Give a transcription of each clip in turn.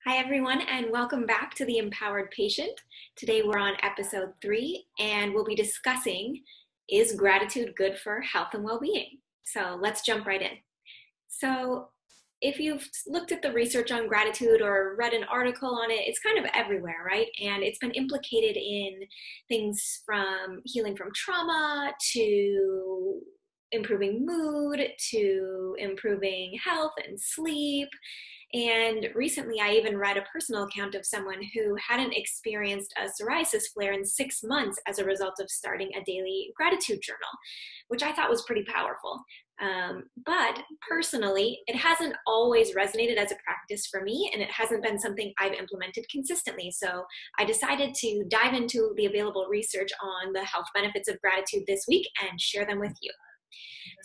Hi, everyone, and welcome back to The Empowered Patient. Today we're on episode 3, and we'll be discussing, is gratitude good for health and well-being? So let's jump right in. So if you've looked at the research on gratitude or read an article on it, it's kind of everywhere, right? And it's been implicated in things from healing from trauma to improving mood to improving health and sleep. And recently, I even read a personal account of someone who hadn't experienced a psoriasis flare in 6 months as a result of starting a daily gratitude journal, which I thought was pretty powerful. But personally, it hasn't always resonated as a practice for me, and it hasn't been something I've implemented consistently. So I decided to dive into the available research on the health benefits of gratitude this week and share them with you.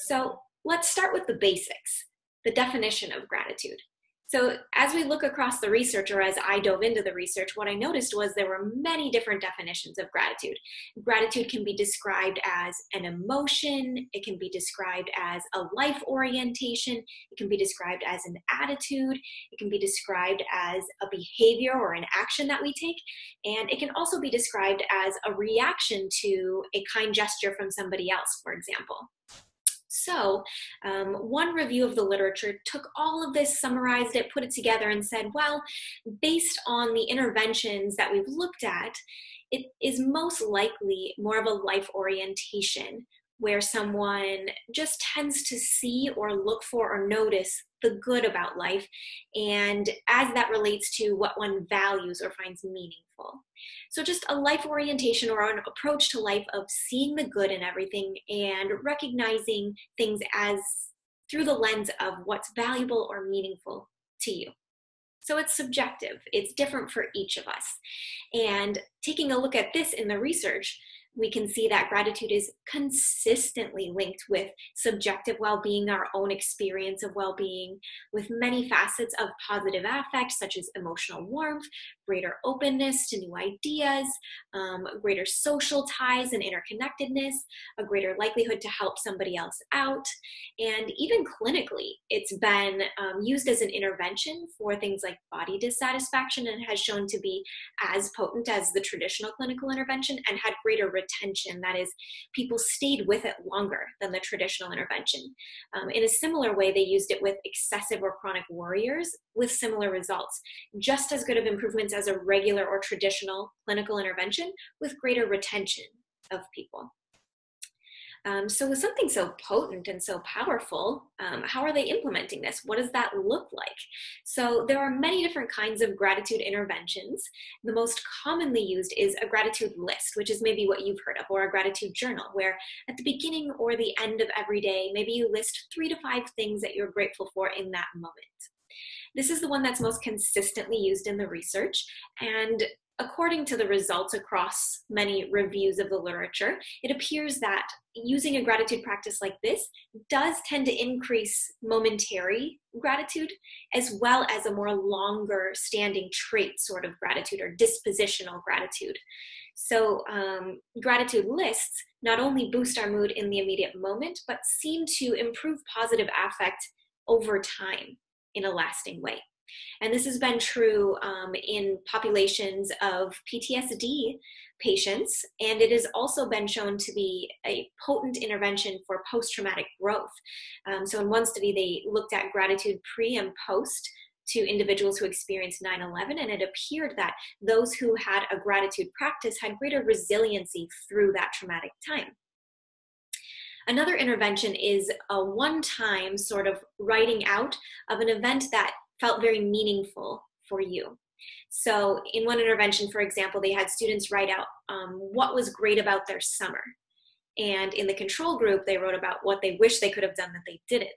So let's start with the basics, the definition of gratitude. So as we look across the research, or as I dove into the research, what I noticed was there were many different definitions of gratitude. Gratitude can be described as an emotion. It can be described as a life orientation. It can be described as an attitude. It can be described as a behavior or an action that we take. And it can also be described as a reaction to a kind gesture from somebody else, for example. So one review of the literature took all of this, summarized it, put it together, and said, well, based on the interventions that we've looked at, it is most likely more of a life orientation where someone just tends to see or look for or notice the good about life, and as that relates to what one values or finds meaningful. So just a life orientation or an approach to life of seeing the good in everything and recognizing things as through the lens of what's valuable or meaningful to you. So it's subjective. It's different for each of us. And taking a look at this in the research, we can see that gratitude is consistently linked with subjective well-being, our own experience of well-being, with many facets of positive affect, such as emotional warmth, greater openness to new ideas, greater social ties and interconnectedness, a greater likelihood to help somebody else out. And even clinically, it's been used as an intervention for things like body dissatisfaction and has shown to be as potent as the traditional clinical intervention and had greater retention. That is, people stayed with it longer than the traditional intervention. In a similar way, they used it with excessive or chronic worriers with similar results. Just as good of improvements as a regular or traditional clinical intervention with greater retention of people. So with something so potent and so powerful, how are they implementing this? What does that look like? So there are many different kinds of gratitude interventions. The most commonly used is a gratitude list, which is maybe what you've heard of, or a gratitude journal, where at the beginning or the end of every day, maybe you list 3 to 5 things that you're grateful for in that moment. This is the one that's most consistently used in the research, and according to the results across many reviews of the literature, it appears that using a gratitude practice like this does tend to increase momentary gratitude, as well as a more longer standing trait sort of gratitude or dispositional gratitude. So gratitude lists not only boost our mood in the immediate moment, but seem to improve positive affect over time in a lasting way. And this has been true in populations of PTSD patients, and it has also been shown to be a potent intervention for post-traumatic growth. So in one study, they looked at gratitude pre and post to individuals who experienced 9/11, and it appeared that those who had a gratitude practice had greater resiliency through that traumatic time. Another intervention is a one-time sort of writing out of an event that felt very meaningful for you. So in one intervention, for example, they had students write out what was great about their summer. And in the control group, they wrote about what they wish they could have done that they didn't.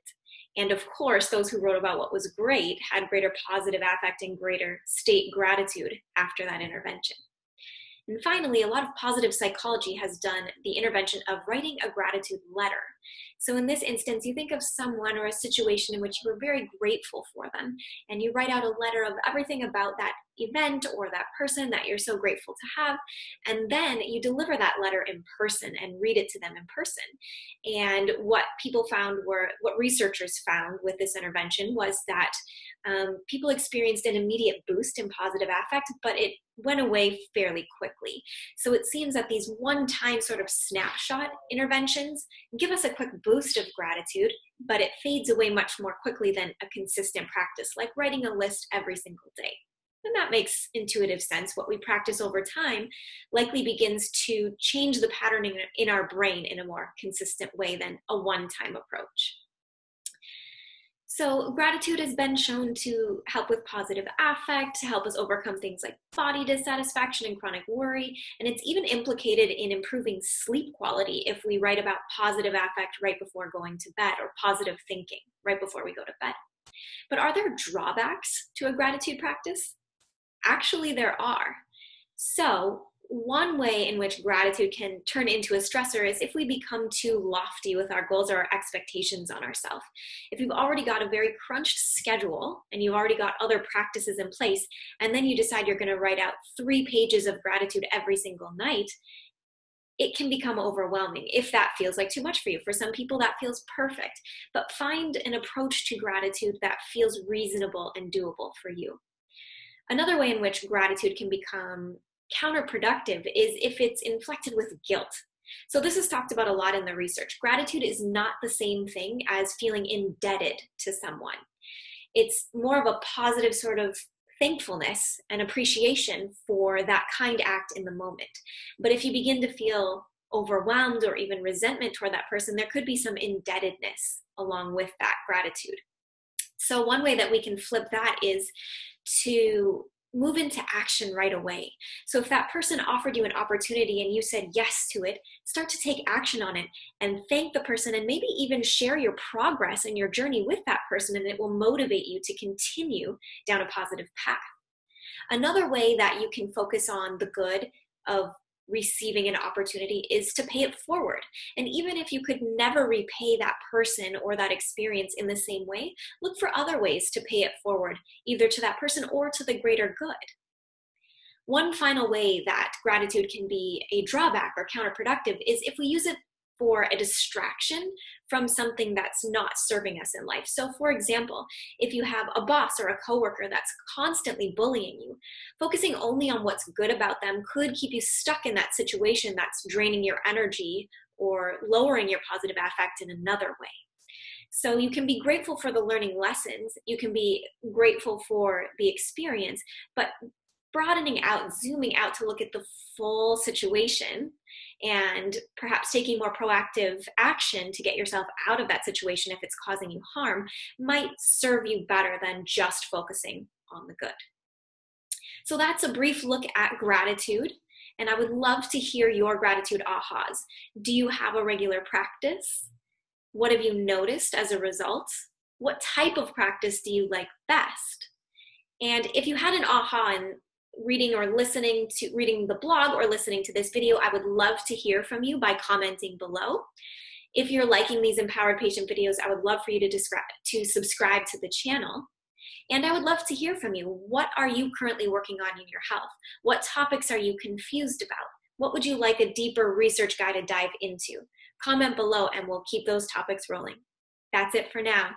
And of course, those who wrote about what was great had greater positive affect and greater state gratitude after that intervention. And finally, a lot of positive psychology has done the intervention of writing a gratitude letter. So in this instance, you think of someone or a situation in which you were very grateful for them, and you write out a letter of everything about that event or that person that you're so grateful to have, and then you deliver that letter in person and read it to them in person. And what people found what researchers found with this intervention was that People experienced an immediate boost in positive affect, but it went away fairly quickly. So it seems that these one-time sort of snapshot interventions give us a quick boost of gratitude, but it fades away much more quickly than a consistent practice, like writing a list every single day. And that makes intuitive sense. What we practice over time likely begins to change the patterning in our brain in a more consistent way than a one-time approach. So gratitude has been shown to help with positive affect, to help us overcome things like body dissatisfaction and chronic worry, and it's even implicated in improving sleep quality if we write about positive affect right before going to bed, or positive thinking right before we go to bed. But are there drawbacks to a gratitude practice? Actually, there are. So one way in which gratitude can turn into a stressor is if we become too lofty with our goals or our expectations on ourselves. If you've already got a very crunched schedule and you've already got other practices in place, and then you decide you're going to write out 3 pages of gratitude every single night, it can become overwhelming if that feels like too much for you. For some people, that feels perfect. But find an approach to gratitude that feels reasonable and doable for you. Another way in which gratitude can become counterproductive is if it's inflected with guilt. So this is talked about a lot in the research. Gratitude is not the same thing as feeling indebted to someone. It's more of a positive sort of thankfulness and appreciation for that kind act in the moment. But if you begin to feel overwhelmed or even resentment toward that person, there could be some indebtedness along with that gratitude. So one way that we can flip that is to move into action right away. So if that person offered you an opportunity and you said yes to it, start to take action on it and thank the person, and maybe even share your progress and your journey with that person, and it will motivate you to continue down a positive path. Another way that you can focus on the good of receiving an opportunity is to pay it forward. And even if you could never repay that person or that experience in the same way, look for other ways to pay it forward, either to that person or to the greater good. One final way that gratitude can be a drawback or counterproductive is if we use it for a distraction from something that's not serving us in life. So for example, if you have a boss or a coworker that's constantly bullying you, focusing only on what's good about them could keep you stuck in that situation that's draining your energy or lowering your positive affect in another way. So you can be grateful for the learning lessons, you can be grateful for the experience, but broadening out, zooming out to look at the full situation and perhaps taking more proactive action to get yourself out of that situation if it's causing you harm might serve you better than just focusing on the good. So that's a brief look at gratitude, and I would love to hear your gratitude ahas. Do you have a regular practice? What have you noticed as a result? What type of practice do you like best? And if you had an aha in reading the blog or listening to this video, I would love to hear from you by commenting below. If you're liking these Empowered Patient videos, I would love for you to subscribe to the channel. And I would love to hear from you. What are you currently working on in your health? What topics are you confused about? What would you like a deeper research guide to dive into? Comment below and we'll keep those topics rolling. That's it for now.